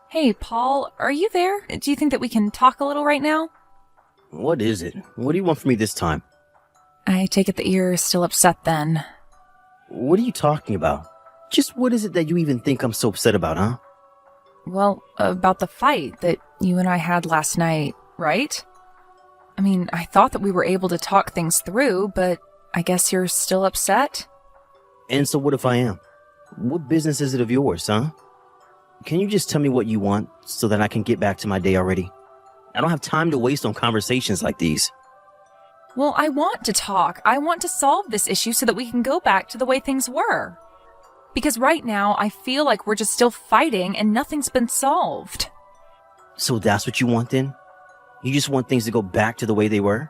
Hey, Paul, are you there? Do you think that we can talk a little right now? What is it? What do you want from me this time? I take it that you're still upset then. What are you talking about? Just what is it that you even think I'm so upset about, huh? Well, about the fight that you and I had last night, right? I mean, I thought that we were able to talk things through, but I guess you're still upset? And so what if I am? What business is it of yours, huh? Can you just tell me what you want so that I can get back to my day already? I don't have time to waste on conversations like these. Well, I want to talk. I want to solve this issue so that we can go back to the way things were. Because right now, I feel like we're just still fighting and nothing's been solved. So that's what you want then? You just want things to go back to the way they were?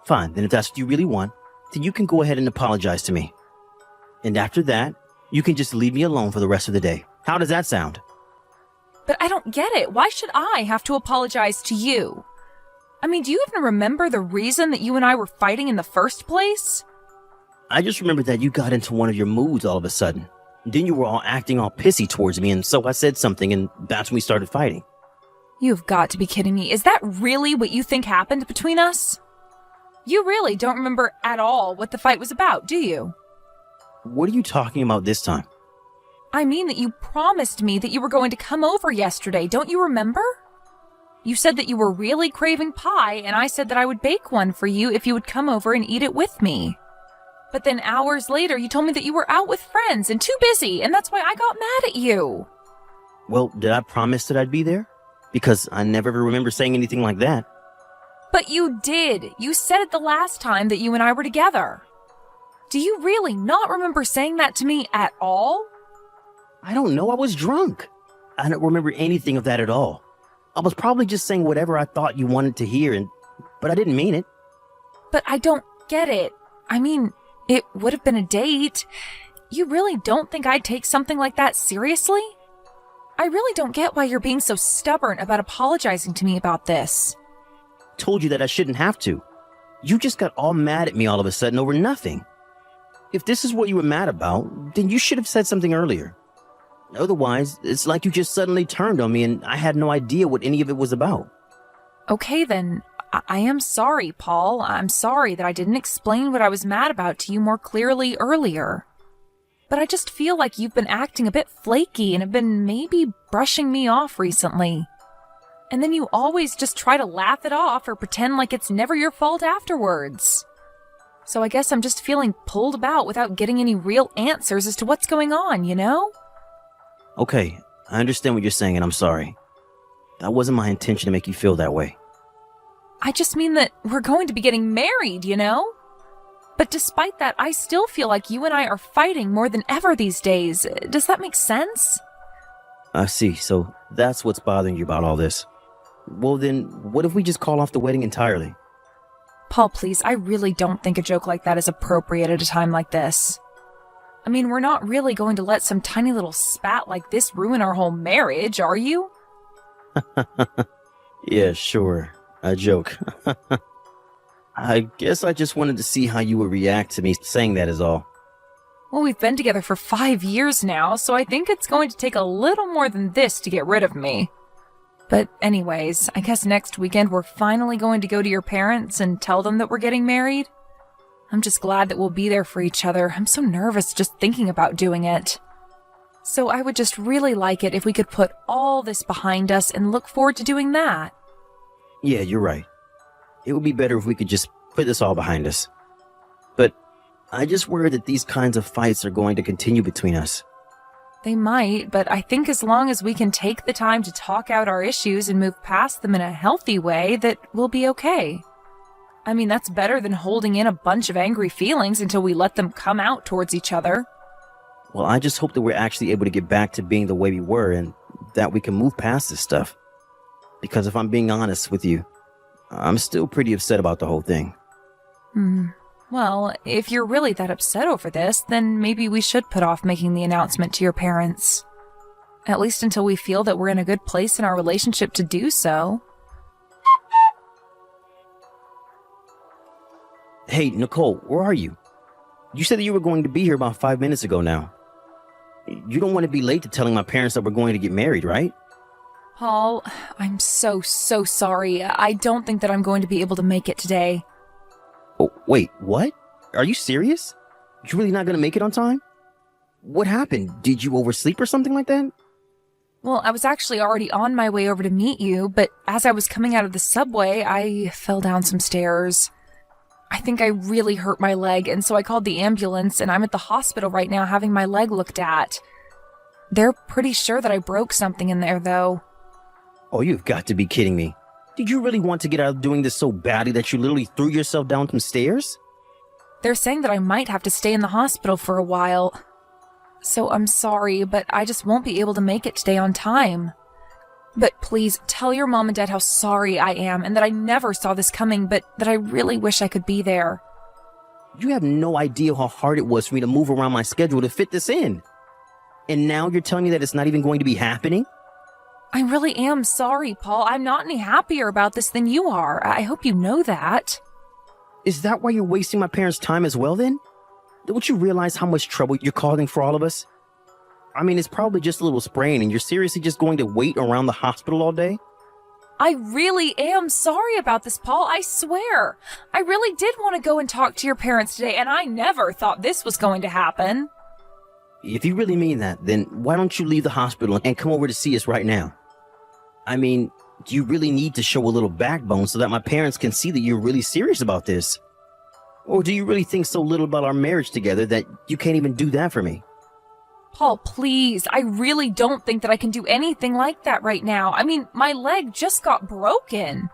Fine, then if that's what you really want, then you can go ahead and apologize to me. And after that, you can just leave me alone for the rest of the day. How does that sound? But I don't get it. Why should I have to apologize to you? I mean, do you even remember the reason that you and I were fighting in the first place? I just remembered that you got into one of your moods all of a sudden. Then you were all acting all pissy towards me, and so I said something, and that's when we started fighting. You've got to be kidding me. Is that really what you think happened between us? You really don't remember at all what the fight was about, do you? What are you talking about this time? I mean that you promised me that you were going to come over yesterday, don't you remember? You said that you were really craving pie, and I said that I would bake one for you if you would come over and eat it with me. But then hours later, you told me that you were out with friends and too busy, and that's why I got mad at you. Well, did I promise that I'd be there? Because I never remember saying anything like that. But you did. You said it the last time that you and I were together. Do you really not remember saying that to me at all? I don't know, I was drunk. I don't remember anything of that at all. I was probably just saying whatever I thought you wanted to hear, but I didn't mean it. But I don't get it. I mean, it would have been a date. You really don't think I'd take something like that seriously? I really don't get why you're being so stubborn about apologizing to me about this. Told you that I shouldn't have to. You just got all mad at me all of a sudden over nothing. If this is what you were mad about, then you should have said something earlier. Otherwise, it's like you just suddenly turned on me and I had no idea what any of it was about. Okay, then. I am sorry, Paul. I'm sorry that I didn't explain what I was mad about to you more clearly earlier. But I just feel like you've been acting a bit flaky and have been maybe brushing me off recently. And then you always just try to laugh it off or pretend like it's never your fault afterwards. So I guess I'm just feeling pulled about without getting any real answers as to what's going on, you know? Okay, I understand what you're saying and I'm sorry. That wasn't my intention to make you feel that way. I just mean that we're going to be getting married, you know? But despite that, I still feel like you and I are fighting more than ever these days. Does that make sense? I see, so that's what's bothering you about all this. Well then, what if we just call off the wedding entirely? Paul, please, I really don't think a joke like that is appropriate at a time like this. I mean, we're not really going to let some tiny little spat like this ruin our whole marriage, are you? Yeah, sure. A joke. I guess I just wanted to see how you would react to me saying that is all. Well, we've been together for 5 years now, so I think it's going to take a little more than this to get rid of me. But anyways, I guess next weekend we're finally going to go to your parents and tell them that we're getting married. I'm just glad that we'll be there for each other. I'm so nervous just thinking about doing it. So I would just really like it if we could put all this behind us and look forward to doing that. Yeah, you're right. It would be better if we could just put this all behind us. But I just worry that these kinds of fights are going to continue between us. They might, but I think as long as we can take the time to talk out our issues and move past them in a healthy way, that we'll be okay. I mean, that's better than holding in a bunch of angry feelings until we let them come out towards each other. Well, I just hope that we're actually able to get back to being the way we were and that we can move past this stuff. Because if I'm being honest with you, I'm still pretty upset about the whole thing. Well, if you're really that upset over this, then maybe we should put off making the announcement to your parents. At least until we feel that we're in a good place in our relationship to do so. Hey, Nicole, where are you? You said that you were going to be here about 5 minutes ago now. You don't want to be late to telling my parents that we're going to get married, right? Paul, I'm so sorry. I don't think that I'm going to be able to make it today. Oh, wait, what? Are you serious? You really not gonna make it on time? What happened? Did you oversleep or something like that? Well, I was actually already on my way over to meet you, but as I was coming out of the subway, I fell down some stairs. I think I really hurt my leg, and so I called the ambulance, and I'm at the hospital right now having my leg looked at. They're pretty sure that I broke something in there, though. Oh, you've got to be kidding me. Did you really want to get out of doing this so badly that you literally threw yourself down some stairs? They're saying that I might have to stay in the hospital for a while. So I'm sorry, but I just won't be able to make it today on time. But please, tell your mom and dad how sorry I am and that I never saw this coming, but that I really wish I could be there. You have no idea how hard it was for me to move around my schedule to fit this in. And now you're telling me that it's not even going to be happening? I really am sorry, Paul. I'm not any happier about this than you are. I hope you know that. Is that why you're wasting my parents' time as well then? Don't you realize how much trouble you're causing for all of us? I mean, it's probably just a little sprain and you're seriously just going to wait around the hospital all day? I really am sorry about this, Paul. I swear. I really did want to go and talk to your parents today, and I never thought this was going to happen. If you really mean that, then why don't you leave the hospital and come over to see us right now? I mean, you really need to show a little backbone so that my parents can see that you're really serious about this. Or do you really think so little about our marriage together that you can't even do that for me? Paul, please. I really don't think that I can do anything like that right now. I mean, my leg just got broken.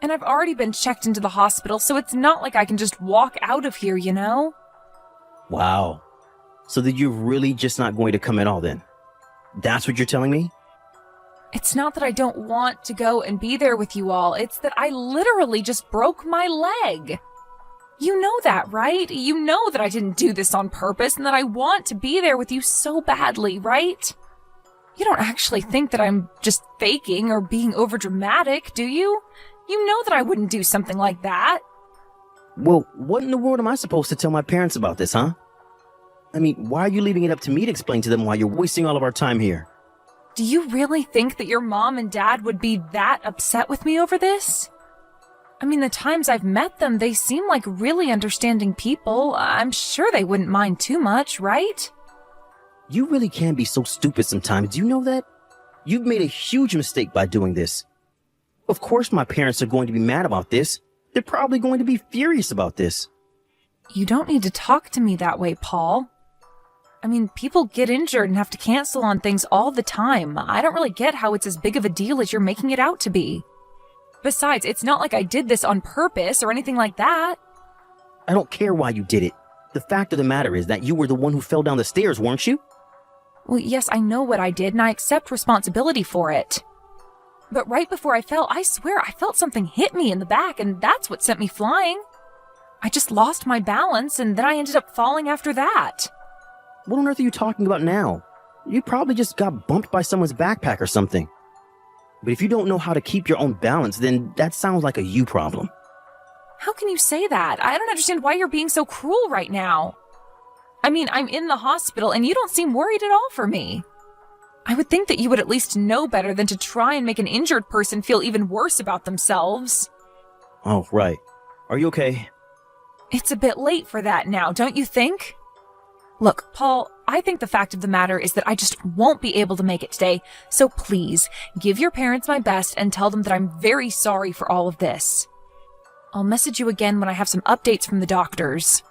And I've already been checked into the hospital, so it's not like I can just walk out of here, you know? Wow. So that you're really just not going to come at all then? That's what you're telling me? It's not that I don't want to go and be there with you all. It's that I literally just broke my leg. You know that, right? You know that I didn't do this on purpose and that I want to be there with you so badly, right? You don't actually think that I'm just faking or being overdramatic, do you? You know that I wouldn't do something like that. Well, what in the world am I supposed to tell my parents about this, huh? I mean, why are you leaving it up to me to explain to them why you're wasting all of our time here? Do you really think that your mom and dad would be that upset with me over this? I mean, the times I've met them, they seem like really understanding people. I'm sure they wouldn't mind too much, right? You really can be so stupid sometimes. Do you know that? You've made a huge mistake by doing this. Of course my parents are going to be mad about this. They're probably going to be furious about this. You don't need to talk to me that way, Paul. I mean, people get injured and have to cancel on things all the time. I don't really get how it's as big of a deal as you're making it out to be. Besides, it's not like I did this on purpose or anything like that. I don't care why you did it. The fact of the matter is that you were the one who fell down the stairs, weren't you? Well, yes, I know what I did, and I accept responsibility for it. But right before I fell, I swear I felt something hit me in the back, and that's what sent me flying. I just lost my balance, and then I ended up falling after that. What on earth are you talking about now? You probably just got bumped by someone's backpack or something. But if you don't know how to keep your own balance, then that sounds like a you problem. How can you say that? I don't understand why you're being so cruel right now. I mean, I'm in the hospital and you don't seem worried at all for me. I would think that you would at least know better than to try and make an injured person feel even worse about themselves. Oh, right. Are you okay? It's a bit late for that now, don't you think? Look, Paul, I think the fact of the matter is that I just won't be able to make it today, so please, give your parents my best and tell them that I'm very sorry for all of this. I'll message you again when I have some updates from the doctors.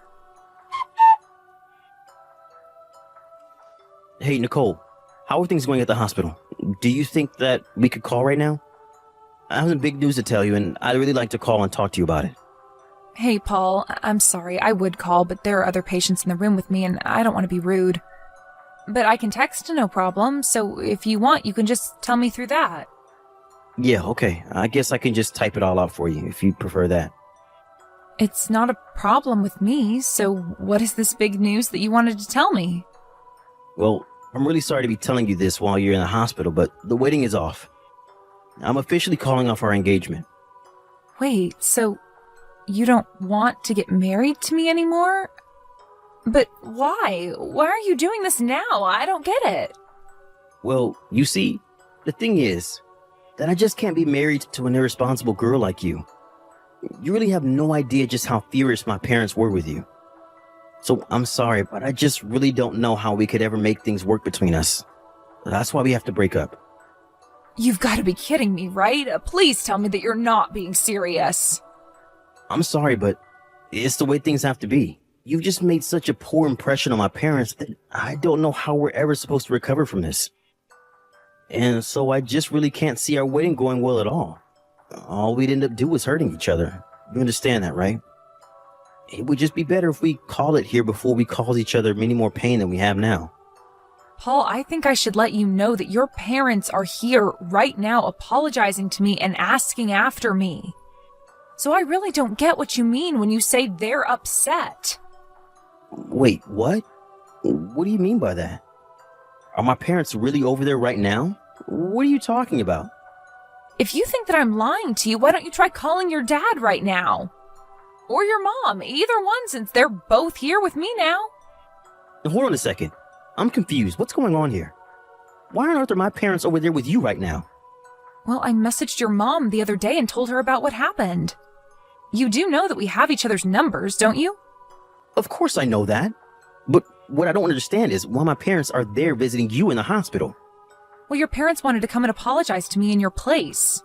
Hey, Nicole, how are things going at the hospital? Do you think that we could call right now? I have some big news to tell you, and I'd really like to call and talk to you about it. Hey, Paul, I'm sorry, I would call, but there are other patients in the room with me, and I don't want to be rude. But I can text, no problem, so if you want, you can just tell me through that. Yeah, okay. I guess I can just type it all out for you, if you prefer that. It's not a problem with me, so what is this big news that you wanted to tell me? Well, I'm really sorry to be telling you this while you're in the hospital, but the wedding is off. I'm officially calling off our engagement. Wait, so you don't want to get married to me anymore? But why? Why are you doing this now? I don't get it. Well, you see, the thing is, that I just can't be married to an irresponsible girl like you. You really have no idea just how furious my parents were with you. So I'm sorry, but I just really don't know how we could ever make things work between us. That's why we have to break up. You've got to be kidding me, right? Please tell me that you're not being serious. I'm sorry, but it's the way things have to be. You've just made such a poor impression on my parents that I don't know how we're ever supposed to recover from this. And so I just really can't see our wedding going well at all. All we'd end up doing is hurting each other. You understand that, right? It would just be better if we call it here before we cause each other many more pain than we have now. Paul, I think I should let you know that your parents are here right now apologizing to me and asking after me. So I really don't get what you mean when you say they're upset. Wait, what? What do you mean by that? Are my parents really over there right now? What are you talking about? If you think that I'm lying to you, why don't you try calling your dad right now? Or your mom, either one, since they're both here with me now. Hold on a second. I'm confused. What's going on here? Why on earth are my parents over there with you right now? Well, I messaged your mom the other day and told her about what happened. You do know that we have each other's numbers, don't you? Of course I know that. But what I don't understand is why my parents are there visiting you in the hospital. Well, your parents wanted to come and apologize to me in your place.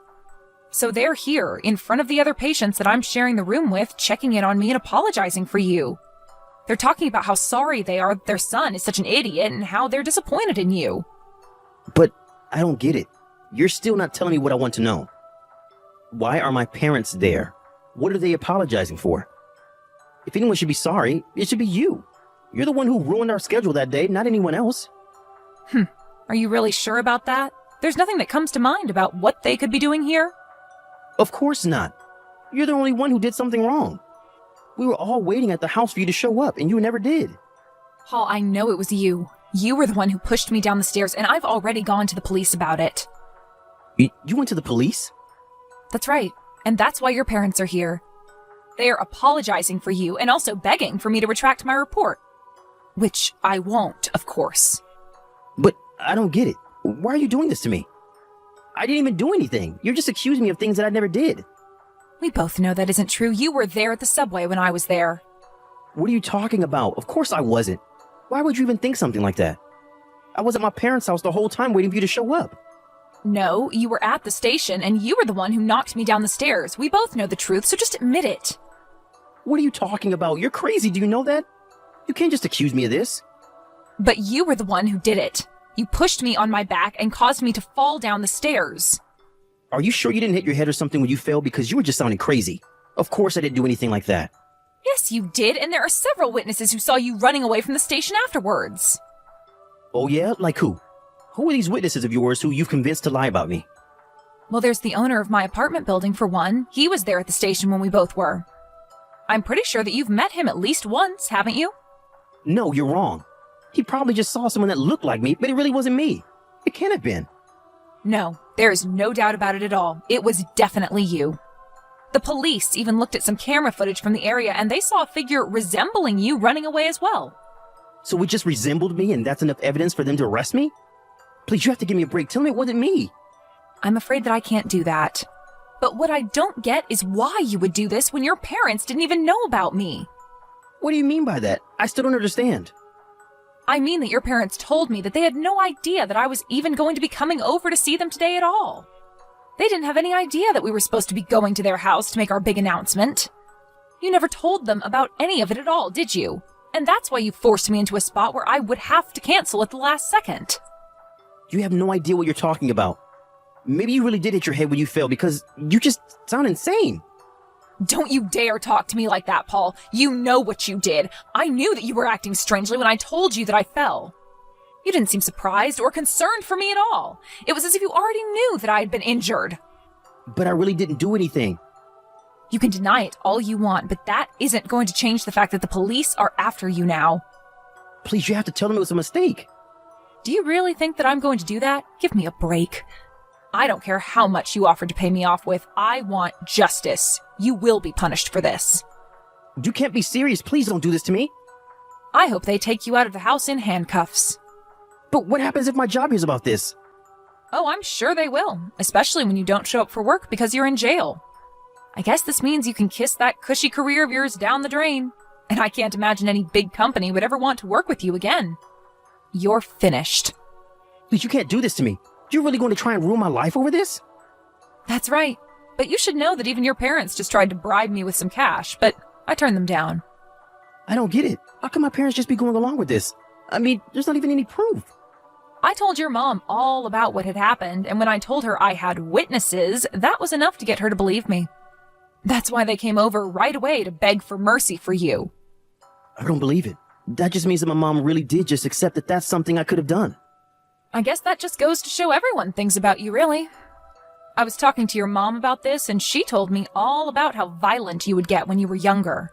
So they're here, in front of the other patients that I'm sharing the room with, checking in on me and apologizing for you. They're talking about how sorry they are that their son is such an idiot and how they're disappointed in you. But I don't get it. You're still not telling me what I want to know. Why are my parents there? What are they apologizing for? If anyone should be sorry, it should be you. You're the one who ruined our schedule that day, not anyone else. Are you really sure about that? There's nothing that comes to mind about what they could be doing here? Of course not. You're the only one who did something wrong. We were all waiting at the house for you to show up, and you never did. Paul, I know it was you. You were the one who pushed me down the stairs, and I've already gone to the police about it. You went to the police? That's right, and that's why your parents are here. They are apologizing for you and also begging for me to retract my report. Which I won't, of course. But I don't get it. Why are you doing this to me? I didn't even do anything. You're just accusing me of things that I never did. We both know that isn't true. You were there at the subway when I was there. What are you talking about? Of course I wasn't. Why would you even think something like that? I was at my parents' house the whole time waiting for you to show up. No, you were at the station, and you were the one who knocked me down the stairs. We both know the truth, so just admit it. What are you talking about? You're crazy. Do you know that? You can't just accuse me of this. But you were the one who did it. You pushed me on my back and caused me to fall down the stairs. Are you sure you didn't hit your head or something when you fell? Because you were just sounding crazy. Of course I didn't do anything like that. Yes, you did, and there are several witnesses who saw you running away from the station afterwards. Oh yeah? Like who? Who are these witnesses of yours who you've convinced to lie about me? Well, there's the owner of my apartment building, for one. He was there at the station when we both were. I'm pretty sure that you've met him at least once, haven't you? No, you're wrong. He probably just saw someone that looked like me, but it really wasn't me. It can't have been. No, there is no doubt about it at all. It was definitely you. The police even looked at some camera footage from the area, and they saw a figure resembling you running away as well. So it just resembled me, and that's enough evidence for them to arrest me? Please, you have to give me a break. Tell me it wasn't me. I'm afraid that I can't do that. But what I don't get is why you would do this when your parents didn't even know about me. What do you mean by that? I still don't understand. I mean that your parents told me that they had no idea that I was even going to be coming over to see them today at all. They didn't have any idea that we were supposed to be going to their house to make our big announcement. You never told them about any of it at all, did you? And that's why you forced me into a spot where I would have to cancel at the last second. You have no idea what you're talking about. Maybe you really did hit your head when you fell because you just sound insane. Don't you dare talk to me like that, Paul. You know what you did. I knew that you were acting strangely when I told you that I fell. You didn't seem surprised or concerned for me at all. It was as if you already knew that I had been injured. But I really didn't do anything. You can deny it all you want, but that isn't going to change the fact that the police are after you now. Please, you have to tell them it was a mistake. Do you really think that I'm going to do that? Give me a break. I don't care how much you offered to pay me off with. I want justice. You will be punished for this. You can't be serious. Please don't do this to me. I hope they take you out of the house in handcuffs. But what happens if my job hears about this? Oh, I'm sure they will, especially when you don't show up for work because you're in jail. I guess this means you can kiss that cushy career of yours down the drain, and I can't imagine any big company would ever want to work with you again. You're finished. You can't do this to me. You're really going to try and ruin my life over this? That's right, but you should know that even your parents just tried to bribe me with some cash, but I turned them down. I don't get it. How can my parents just be going along with this? I mean, there's not even any proof. I told your mom all about what had happened, and when I told her I had witnesses, that was enough to get her to believe me. That's why they came over right away to beg for mercy for you. I don't believe it. That just means that my mom really did just accept that that's something I could have done. I guess that just goes to show everyone things about you, really. I was talking to your mom about this, and she told me all about how violent you would get when you were younger.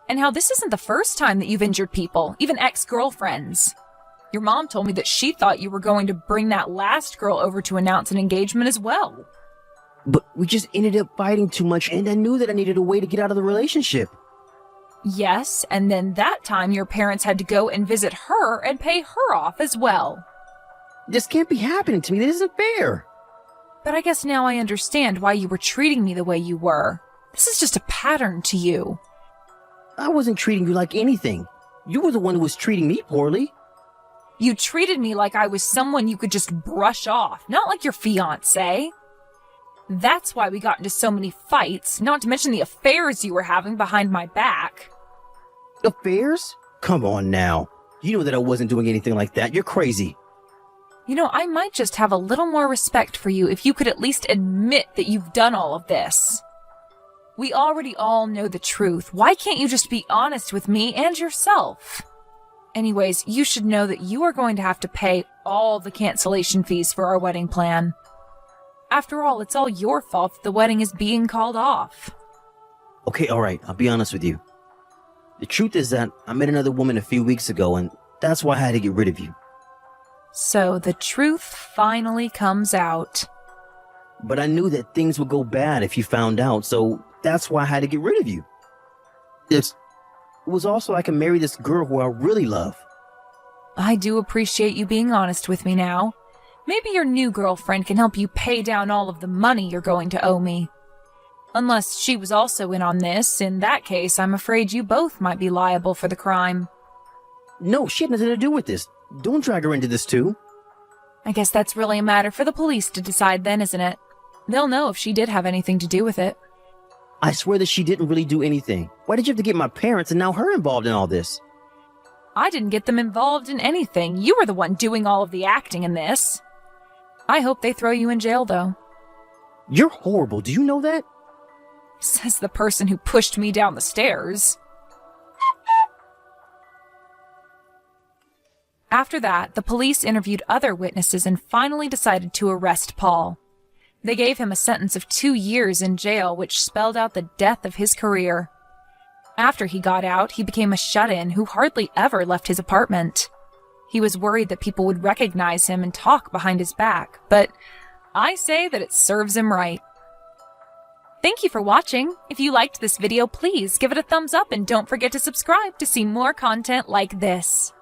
And how this isn't the first time that you've injured people, even ex-girlfriends. Your mom told me that she thought you were going to bring that last girl over to announce an engagement as well. But we just ended up fighting too much, and I knew that I needed a way to get out of the relationship. Yes, and then that time your parents had to go and visit her and pay her off as well. This can't be happening to me. This isn't fair. But I guess now I understand why you were treating me the way you were. This is just a pattern to you. I wasn't treating you like anything. You were the one who was treating me poorly. You treated me like I was someone you could just brush off, not like your fiancé. That's why we got into so many fights, not to mention the affairs you were having behind my back. Affairs? Come on now. You know that I wasn't doing anything like that. You're crazy. You know, I might just have a little more respect for you if you could at least admit that you've done all of this. We already all know the truth. Why can't you just be honest with me and yourself? Anyways, you should know that you are going to have to pay all the cancellation fees for our wedding plan. After all, it's all your fault that the wedding is being called off. Okay, alright, I'll be honest with you. The truth is that I met another woman a few weeks ago, and that's why I had to get rid of you. So the truth finally comes out. But I knew that things would go bad if you found out, so that's why I had to get rid of you. It was also I can marry this girl who I really love. I do appreciate you being honest with me now. Maybe your new girlfriend can help you pay down all of the money you're going to owe me. Unless she was also in on this, in that case, I'm afraid you both might be liable for the crime. No, she had nothing to do with this. Don't drag her into this too. I guess that's really a matter for the police to decide then, isn't it? They'll know if she did have anything to do with it. I swear that she didn't really do anything. Why did you have to get my parents and now her involved in all this? I didn't get them involved in anything. You were the one doing all of the acting in this. I hope they throw you in jail, though. You're horrible. Do you know that? Says the person who pushed me down the stairs. After that, the police interviewed other witnesses and finally decided to arrest Paul. They gave him a sentence of 2 years in jail, which spelled out the death of his career. After he got out, he became a shut-in who hardly ever left his apartment. He was worried that people would recognize him and talk behind his back, but I say that it serves him right. Thank you for watching. If you liked this video, please give it a thumbs up and don't forget to subscribe to see more content like this.